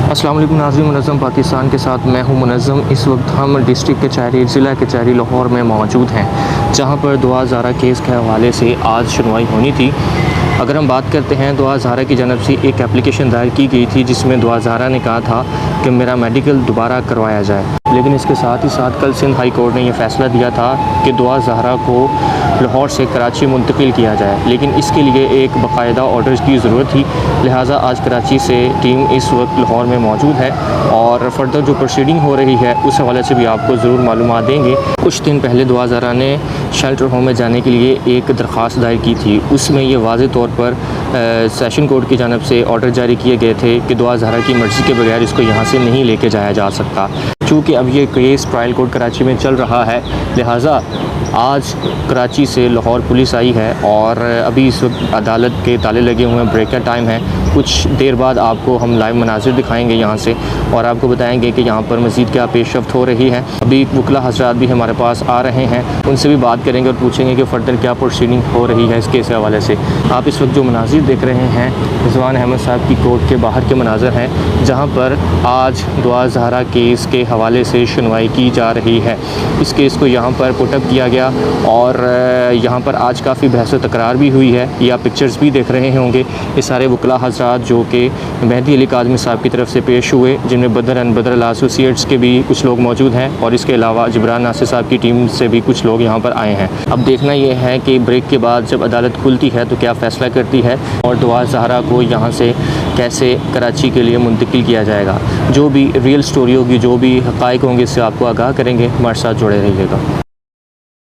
अस्सलाम वालेकुम नाज़रीन, मुनज़्ज़म पाकिस्तान के साथ मैं हूं मुनज़्ज़म। इस वक्त हम डिस्ट्रिक्ट कचहरी ज़िला कचहरी लाहौर में मौजूद हैं, जहां पर दुआ ज़ारा केस के हवाले से आज सुनवाई होनी थी। अगर हम बात करते हैं, दुआ ज़ारा की जानब से एक एप्लीकेशन दायर की गई थी जिसमें दुआ ज़ारा ने कहा था कि मेरा मेडिकल दोबारा करवाया जाए, लेकिन इसके साथ ही साथ कल सिंध हाई कोर्ट ने यह फ़ैसला दिया था कि दुआ ज़ारा को लाहौर से कराची मुंतकिल किया जाए, लेकिन इसके लिए एक बाकायदा ऑर्डर की ज़रूरत थी। लिहाजा आज कराची से टीम इस वक्त लाहौर में मौजूद है और फर्दर जो प्रोसीडिंग हो रही है उस हवाले से भी आपको ज़रूर मालूमात देंगे। कुछ दिन पहले दुआ ज़ारा ने शेल्टर होम में जाने के लिए एक दरख्वास्त दायर की थी। उसमें ये वाज़े तौर पर सेशन कोर्ट की जानब से ऑर्डर जारी किए गए थे कि दुआ ज़ारा की मर्ज़ी के बगैर इसको यहाँ से नहीं लेके जाया जा सकता। चूँकि अब ये केस ट्रायल कोर्ट कराची में चल रहा है, लिहाजा आज कराची से लाहौर पुलिस आई है और अभी इस वक्त अदालत के ताले लगे हुए हैं, ब्रेक का टाइम है। कुछ देर बाद आपको हम लाइव मनाज़िर दिखाएंगे यहाँ से और आपको बताएंगे कि यहाँ पर मज़ीद क्या पेशरफ्त हो रही है। अभी वकला हज़रात भी हमारे पास आ रहे हैं, उनसे भी बात करेंगे और पूछेंगे कि फ़र्दर क्या प्रोसीडिंग हो रही है इस केस के हवाले से। आप इस वक्त जो मनाज़िर देख रहे हैं रिज़वान अहमद साहब की कोर्ट के बाहर के मनाज़िर हैं, जहाँ पर आज दुआ ज़ारा केस के हवाले से सुनवाई की जा रही है। इस केस को यहाँ पर पुटअप किया गया और यहाँ पर आज काफ़ी बहस व तकरार भी हुई है। ये आप पिक्चर्स भी देख रहे होंगे। ये सारे वकला हज़रात जो कि मेहदी अली काज़मी साहब की तरफ से पेश हुए, जिनमें बदर एंड बदर एसोसिएट्स के भी कुछ लोग मौजूद हैं और इसके अलावा जिब्रान नासिर साहब की टीम से भी कुछ लोग यहाँ पर आए हैं। अब देखना ये है कि ब्रेक के बाद जब अदालत खुलती है तो क्या फ़ैसला करती है और दुआ ज़ारा को यहाँ से कैसे कराची के लिए मुंतकिल किया जाएगा। जो भी रियल स्टोरी होगी, जो भी हक़ाइक़ होंगे, इससे आपको आगाह करेंगे। हमारे साथ जुड़े रहिएगा।